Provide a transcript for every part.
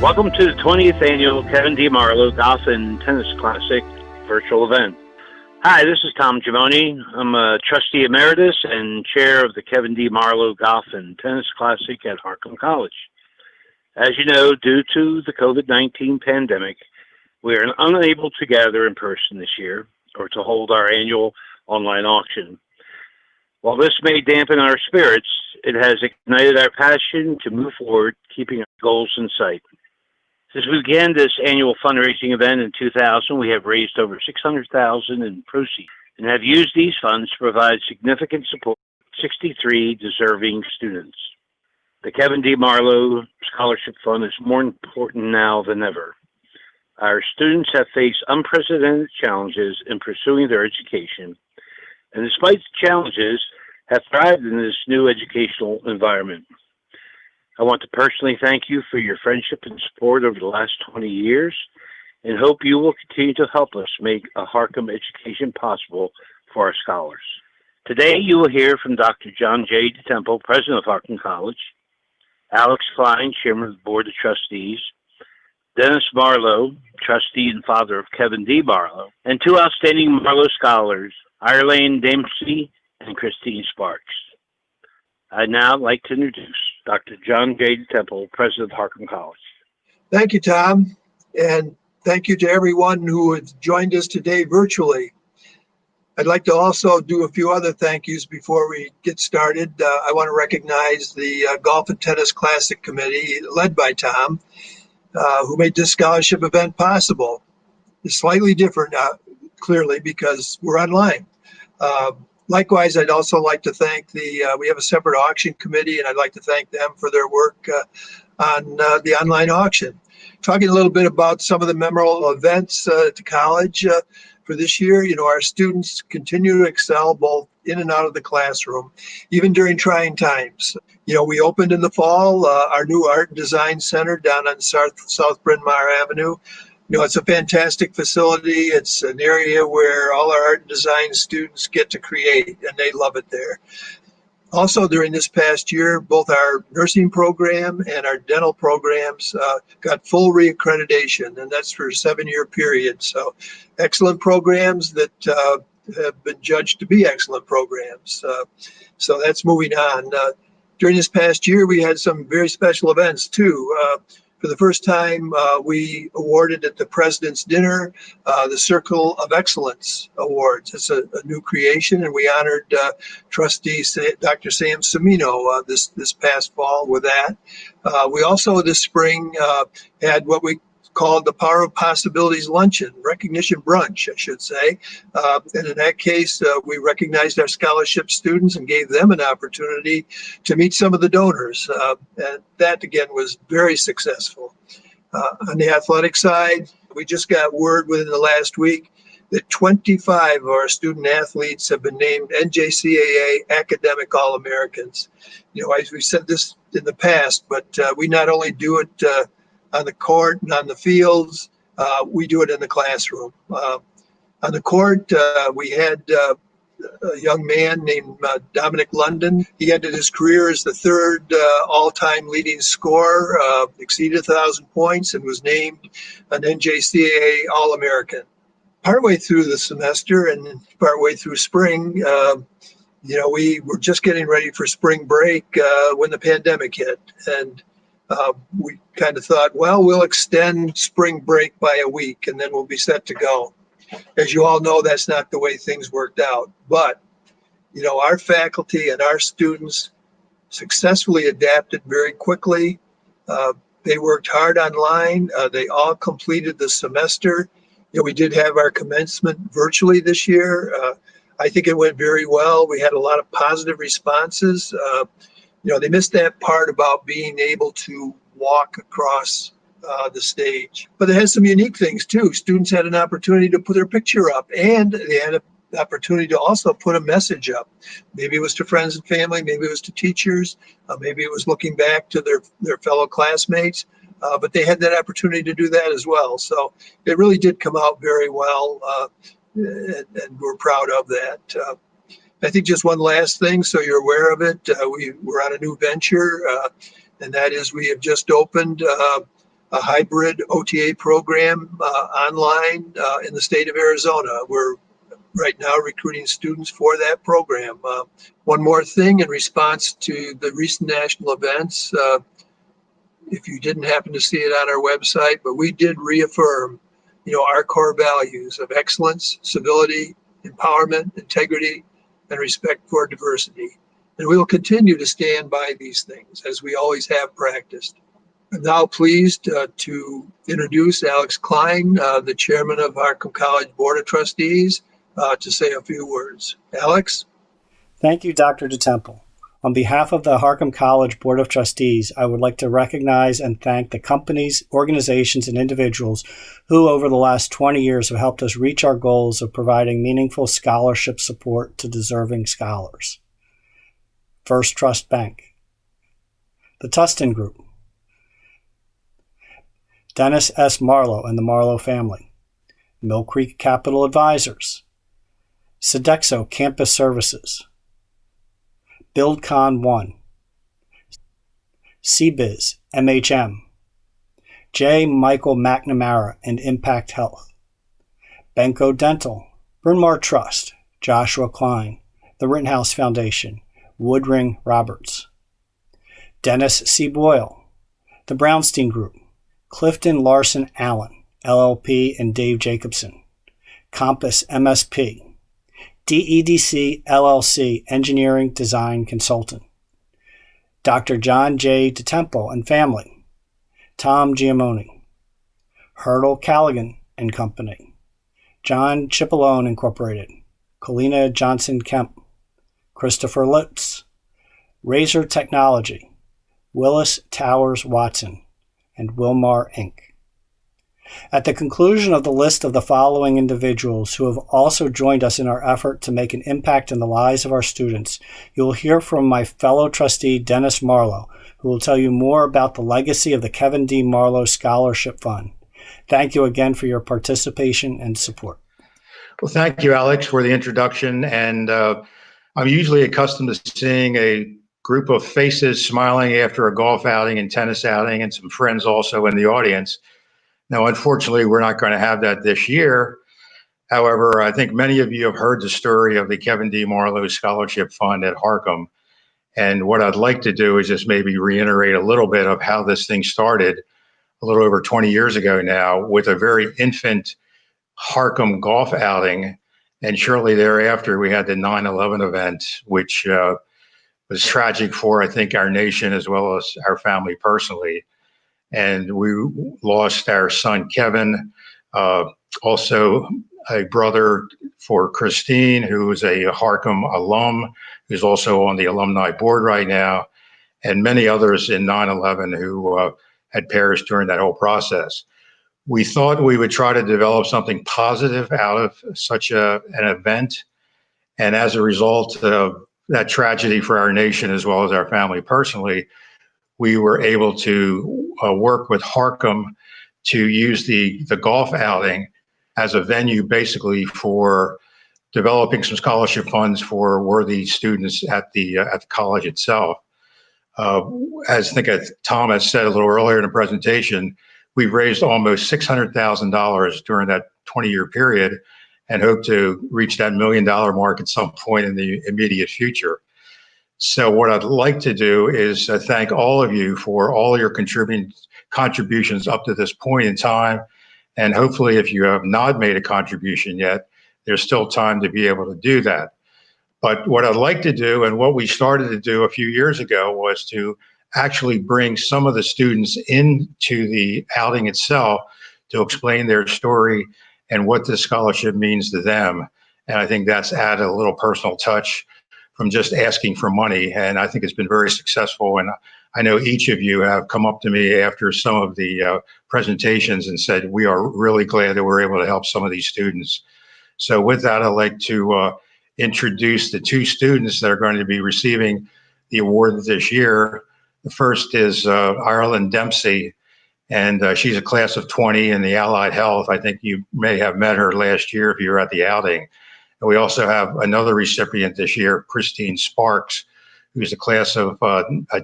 Welcome to the 20th annual Kevin D. Marlo Golf and Tennis Classic virtual event. Hi, this is Tom Giamoni. I'm a trustee emeritus and chair of the Kevin D. Marlo Golf and Tennis Classic at Harcum College. As you know, due to the COVID-19 pandemic, we are unable to gather in person this year or to hold our annual online auction. While this may dampen our spirits, it has ignited our passion to move forward, keeping our goals in sight. Since we began this annual fundraising event in 2000, we have raised over $600,000 in proceeds and have used these funds to provide significant support to 63 deserving students. The Kevin D. Marlo Scholarship Fund is more important now than ever. Our students have faced unprecedented challenges in pursuing their education, and despite the challenges, have thrived in this new educational environment. I want to personally thank you for your friendship and support over the last 20 years and hope you will continue to help us make a Harcum education possible for our scholars. Today you will hear from Dr. John J. DeTemple, President of Harcum College, Alex Klein, Chairman of the Board of Trustees, Dennis Marlo, Trustee and father of Kevin D. Marlo, and two outstanding Marlo scholars, Irlene Dempsey and Christine Sparks. I'd now like to introduce Dr. John J. DeTemple, President of Harcum College. Thank you, Tom, and thank you to everyone who has joined us today virtually. I'd like to also do a few other thank yous before we get started. I want to recognize the Golf and Tennis Classic Committee, led by Tom, who made this scholarship event possible. It's slightly different, clearly, because we're online. Likewise, I'd also like to thank we have a separate auction committee, and I'd like to thank them for their work on the online auction. Talking a little bit about some of the memorable events at the college for this year, our students continue to excel both in and out of the classroom, even during trying times. We opened in the fall our new Art and Design Center down on South Bryn Mawr Avenue. It's a fantastic facility. It's an area where all our art and design students get to create, and they love it there. Also, during this past year, both our nursing program and our dental programs got full reaccreditation, and that's for a 7-year period. So excellent programs that have been judged to be excellent programs. So that's moving on. During this past year, we had some very special events, too. For the first time, we awarded at the President's Dinner the Circle of Excellence Awards. It's a new creation, and we honored Trustee Dr. Sam Semino this past fall with that. We also this spring had what we called the Power of Possibilities Luncheon, recognition brunch, I should say. And in that case, we recognized our scholarship students and gave them an opportunity to meet some of the donors. And that, again, was very successful. On the athletic side, we just got word within the last week that 25 of our student athletes have been named NJCAA Academic All-Americans. We've said this in the past, but we not only do it on the court and on the fields, we do it in the classroom. On the court, we had a young man named Dominic London. He ended his career as the third all-time leading scorer, exceeded 1,000 points, and was named an NJCAA All-American. Partway through the semester and partway through spring, we were just getting ready for spring break when the pandemic hit. And we kind of thought, well, we'll extend spring break by a week and then we'll be set to go. As you all know, that's not the way things worked out. But, our faculty and our students successfully adapted very quickly. They worked hard online. They all completed the semester. We did have our commencement virtually this year. I think it went very well. We had a lot of positive responses. They missed that part about being able to walk across the stage. But it has some unique things, too. Students had an opportunity to put their picture up, and they had an opportunity to also put a message up. Maybe it was to friends and family. Maybe it was to teachers. Maybe it was looking back to their fellow classmates. But they had that opportunity to do that as well. So it really did come out very well, and we're proud of that. I think just one last thing, so you're aware of it. We're on a new venture, and that is we have just opened a hybrid OTA program online in the state of Arizona. We're right now recruiting students for that program. One more thing in response to the recent national events, if you didn't happen to see it on our website, but we did reaffirm, our core values of excellence, civility, empowerment, integrity, and respect for diversity. And we will continue to stand by these things as we always have practiced. I'm now pleased to introduce Alex Klein, the chairman of Harcum College Board of Trustees, to say a few words. Alex? Thank you, Dr. DeTemple. On behalf of the Harcum College Board of Trustees, I would like to recognize and thank the companies, organizations, and individuals who over the last 20 years have helped us reach our goals of providing meaningful scholarship support to deserving scholars. First Trust Bank, the Tustin Group, Dennis S. Marlo and the Marlo family, Mill Creek Capital Advisors, Sodexo Campus Services, BuildCon 1, CBiz, MHM, J. Michael McNamara and Impact Health, Benko Dental, Bryn Mawr Trust, Joshua Klein, the Rittenhouse Foundation, Woodring Roberts, Dennis C. Boyle, the Brownstein Group, Clifton Larson Allen, LLP and Dave Jacobson, Compass MSP, DEDC LLC Engineering Design Consultant, Dr. John J. DeTemple and family, Tom Giamoni, Hurdle Callaghan and Company, John Cipollone Incorporated, Colina Johnson Kemp, Christopher Lutz, Razor Technology, Willis Towers Watson, and Wilmar Inc. At the conclusion of the list of the following individuals who have also joined us in our effort to make an impact in the lives of our students, you will hear from my fellow trustee, Dennis Marlo, who will tell you more about the legacy of the Kevin D. Marlo Scholarship Fund. Thank you again for your participation and support. Well, thank you, Alex, for the introduction. And I'm usually accustomed to seeing a group of faces smiling after a golf outing and tennis outing and some friends also in the audience. Now, unfortunately, we're not going to have that this year. However, I think many of you have heard the story of the Kevin D. Marlo Scholarship Fund at Harcum. And what I'd like to do is just maybe reiterate a little bit of how this thing started a little over 20 years ago now with a very infant Harcum golf outing. And shortly thereafter, we had the 9/11 event, which was tragic for, I think, our nation as well as our family personally. And we lost our son, Kevin, also a brother for Christine, who is a Harcum alum, who's also on the alumni board right now, and many others in 9/11 who had perished during that whole process. We thought we would try to develop something positive out of such an event. And as a result of that tragedy for our nation, as well as our family personally, we were able to work with Harcum to use the golf outing as a venue basically for developing some scholarship funds for worthy students at the college itself. As I think Tom has said a little earlier in the presentation, we raised almost $600,000 during that 20-year period and hope to reach that $1 million mark at some point in the immediate future. So what I'd like to do is thank all of you for all your contributions up to this point in time. And hopefully, if you have not made a contribution yet, there's still time to be able to do that. But what I'd like to do, and what we started to do a few years ago, was to actually bring some of the students into the outing itself to explain their story and what this scholarship means to them. And I think that's added a little personal touch from just asking for money. And I think it's been very successful. And I know each of you have come up to me after some of the presentations and said, we are really glad that we're able to help some of these students. So with that, I'd like to introduce the two students that are going to be receiving the award this year. The first is Ireland Dempsey, and she's a class of 20 in the Allied Health. I think you may have met her last year if you were at the outing. And we also have another recipient this year, Christine Sparks, who's a class of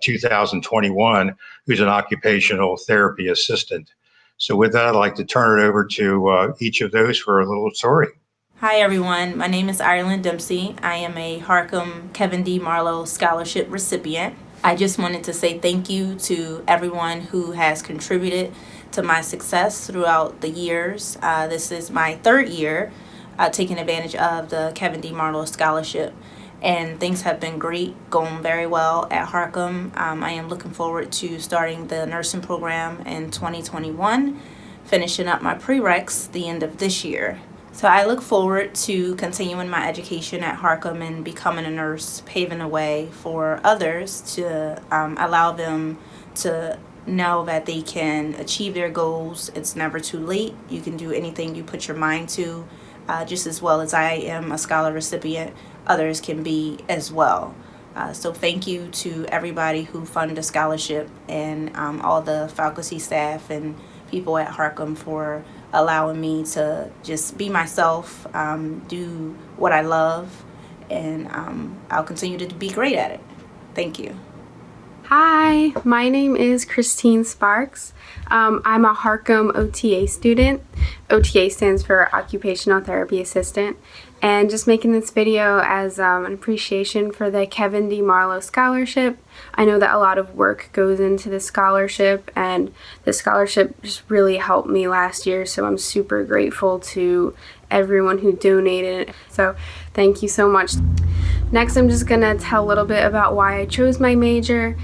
2021, who's an occupational therapy assistant. So with that, I'd like to turn it over to each of those for a little story. Hi everyone, my name is Ireland Dempsey. I am a Harcum Kevin D. Marlo Scholarship recipient. I just wanted to say thank you to everyone who has contributed to my success throughout the years. This is my third year taking advantage of the Kevin D. Marlo Scholarship, and things have been great, going very well at Harcum. I am looking forward to starting the nursing program in 2021, finishing up my prereqs the end of this year. So I look forward to continuing my education at Harcum and becoming a nurse, paving the way for others to allow them to know that they can achieve their goals. It's never too late. You can do anything you put your mind to. Just as well as I am a scholar recipient, others can be as well. So thank you to everybody who funded the scholarship and all the faculty, staff, and people at Harcum for allowing me to just be myself, do what I love, and I'll continue to be great at it. Thank you. Hi, my name is Christine Sparks. I'm a Harcum OTA student. OTA stands for Occupational Therapy Assistant. And just making this video as an appreciation for the Kevin D. Marlo Scholarship. I know that a lot of work goes into the scholarship, and the scholarship just really helped me last year, so I'm super grateful to everyone who donated. So thank you so much. Next, I'm just gonna tell a little bit about why I chose my major.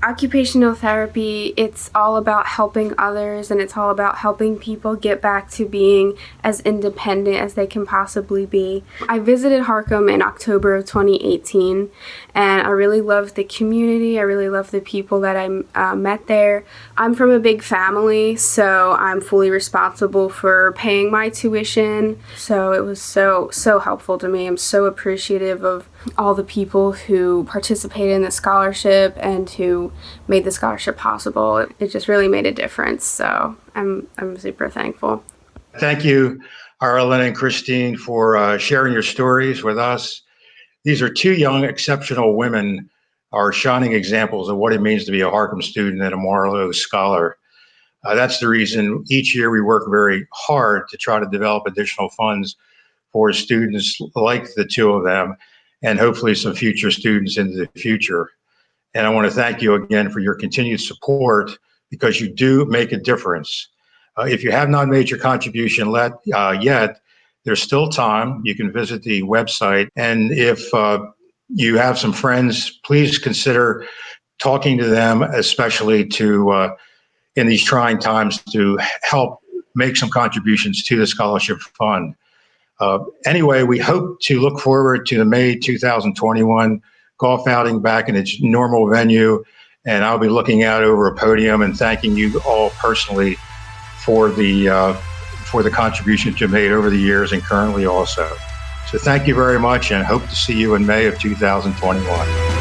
Occupational therapy, it's all about helping others, and it's all about helping people get back to being as independent as they can possibly be. I visited Harcum in October of 2018, and I really loved the community. I really loved the people that I met there. I'm from a big family, so I'm fully responsible for paying my tuition, so it was so helpful to me. I'm so appreciative of all the people who participated in the scholarship and who made the scholarship possible. It just really made a difference, so I'm super thankful. Thank you, Arlen and Christine, for sharing your stories with us. These are two young, exceptional women, are shining examples of what it means to be a Harcum student and a Marlo scholar. That's the reason each year we work very hard to try to develop additional funds for students like the two of them, and hopefully some future students into the future. And I want to thank you again for your continued support, because you do make a difference. If you have not made your contribution yet, there's still time. You can visit the website. And if you have some friends, please consider talking to them, especially to in these trying times, to help make some contributions to the scholarship fund. Anyway, we hope to look forward to the May 2021 golf outing back in its normal venue, and I'll be looking out over a podium and thanking you all personally for the contributions you made over the years and currently also. So thank you very much, and hope to see you in May of 2021.